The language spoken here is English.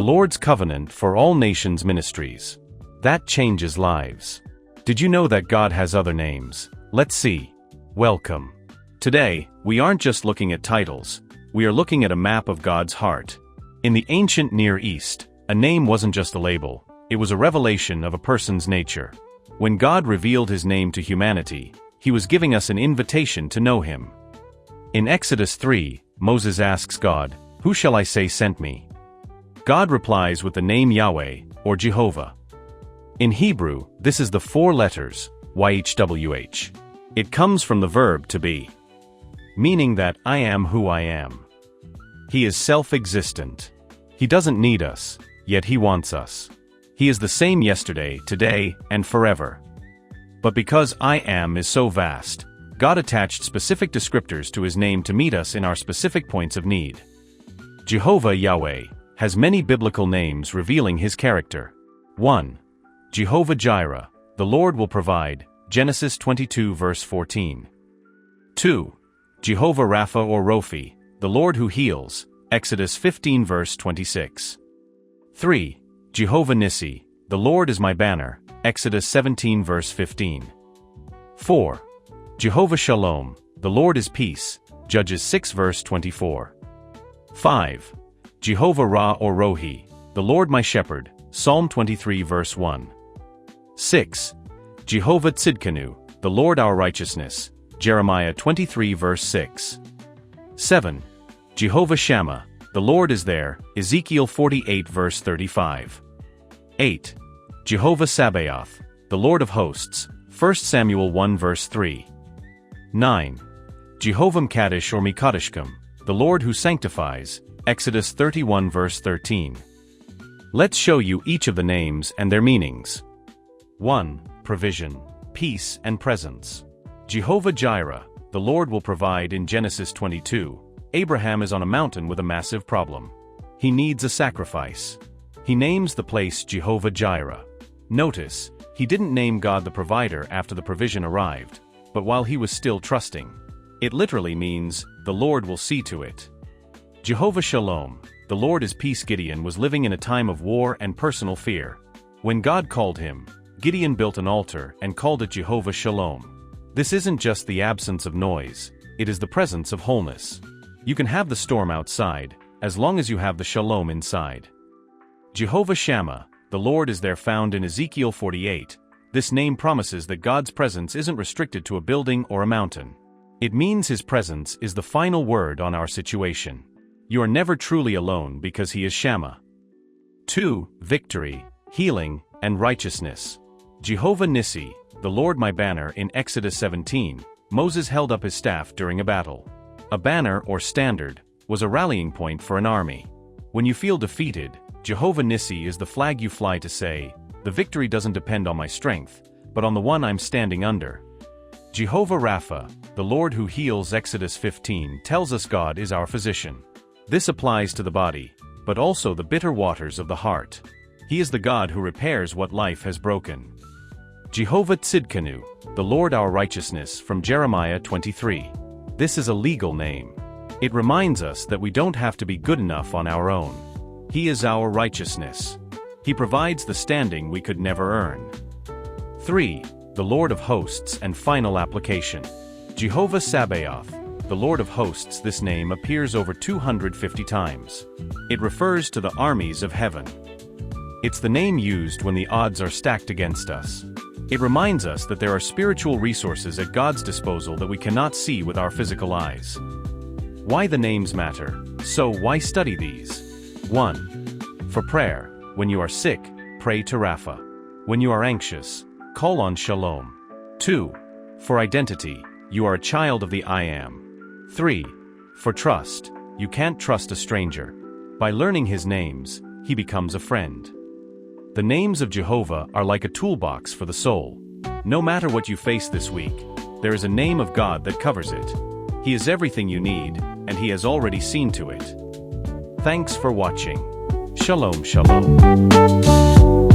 the Lord's covenant for all nations ministries. That changes lives. Did you know that God has other names? Let's see. Welcome. Today, we aren't just looking at titles, we are looking at a map of God's heart. In the ancient Near East, a name wasn't just a label, it was a revelation of a person's nature. When God revealed his name to humanity, he was giving us an invitation to know him. In Exodus 3, Moses asks God, "Who shall I say sent me?" God replies with the name Yahweh, or Jehovah. In Hebrew, this is the 4 letters, YHWH. It comes from the verb to be, meaning that I am who I am. He is self-existent. He doesn't need us, yet he wants us. He is the same yesterday, today, and forever. But because I am is so vast, God attached specific descriptors to his name to meet us in our specific points of need. Jehovah Yahweh has many biblical names revealing his character. 1. Jehovah Jireh, the Lord will provide, Genesis 22 verse 14. 2. Jehovah Rapha or Rophe, the Lord who heals, Exodus 15 verse 26. 3. Jehovah Nissi, the Lord is my banner, Exodus 17 verse 15. 4. Jehovah Shalom, the Lord is peace, Judges 6 verse 24. 5. Jehovah Raah or Rohi, the Lord my shepherd, Psalm 23 verse 1. 6. Jehovah Tsidkenu, the Lord our righteousness, Jeremiah 23 verse 6. 7. Jehovah Shammah, the Lord is there, Ezekiel 48 verse 35. 8. Jehovah Sabaoth, the Lord of hosts, 1 Samuel 1 verse 3. 9. Jehovah Mekoddishkem or Mekoddishkem, the Lord who sanctifies, Exodus 31 verse 13. Let's show you each of the names and their meanings. 1. Provision, peace and presence. Jehovah Jireh, the Lord will provide in Genesis 22. Abraham is on a mountain with a massive problem. He needs a sacrifice. He names the place Jehovah Jireh. Notice, he didn't name God the provider after the provision arrived, but while he was still trusting. It literally means, the Lord will see to it. Jehovah Shalom, the Lord is peace. Gideon was living in a time of war and personal fear. When God called him, Gideon built an altar and called it Jehovah Shalom. This isn't just the absence of noise, it is the presence of wholeness. You can have the storm outside, as long as you have the shalom inside. Jehovah Shammah, the Lord is there, found in Ezekiel 48. This name promises that God's presence isn't restricted to a building or a mountain. It means his presence is the final word on our situation. You are never truly alone because he is Shammah. 2. Victory, healing, and righteousness. Jehovah Nissi, the Lord my banner. In Exodus 17, Moses held up his staff during a battle. A banner, or standard, was a rallying point for an army. When you feel defeated, Jehovah Nissi is the flag you fly to say, the victory doesn't depend on my strength, but on the one I'm standing under. Jehovah Rapha, the Lord who heals. Exodus 15 tells us God is our physician. This applies to the body, but also the bitter waters of the heart. He is the God who repairs what life has broken. Jehovah Tsidkenu, the Lord our righteousness. From Jeremiah 23. This is a legal name. It reminds us that we don't have to be good enough on our own. He is our righteousness. He provides the standing we could never earn. 3. The Lord of hosts and final application. Jehovah Sabaoth, the Lord of hosts. This name appears over 250 times. It refers to the armies of heaven. It's the name used when the odds are stacked against us. It reminds us that there are spiritual resources at God's disposal that we cannot see with our physical eyes. Why the names matter. So why study these? 1. For prayer. When you are sick, pray to Rapha. When you are anxious, call on Shalom. 2. For identity. You are a child of the I Am. 3. For trust. You can't trust a stranger. By learning his names, he becomes a friend. The names of Jehovah are like a toolbox for the soul. No matter what you face this week, there is a name of God that covers it. He is everything you need, and he has already seen to it. Thanks for watching. Shalom, shalom.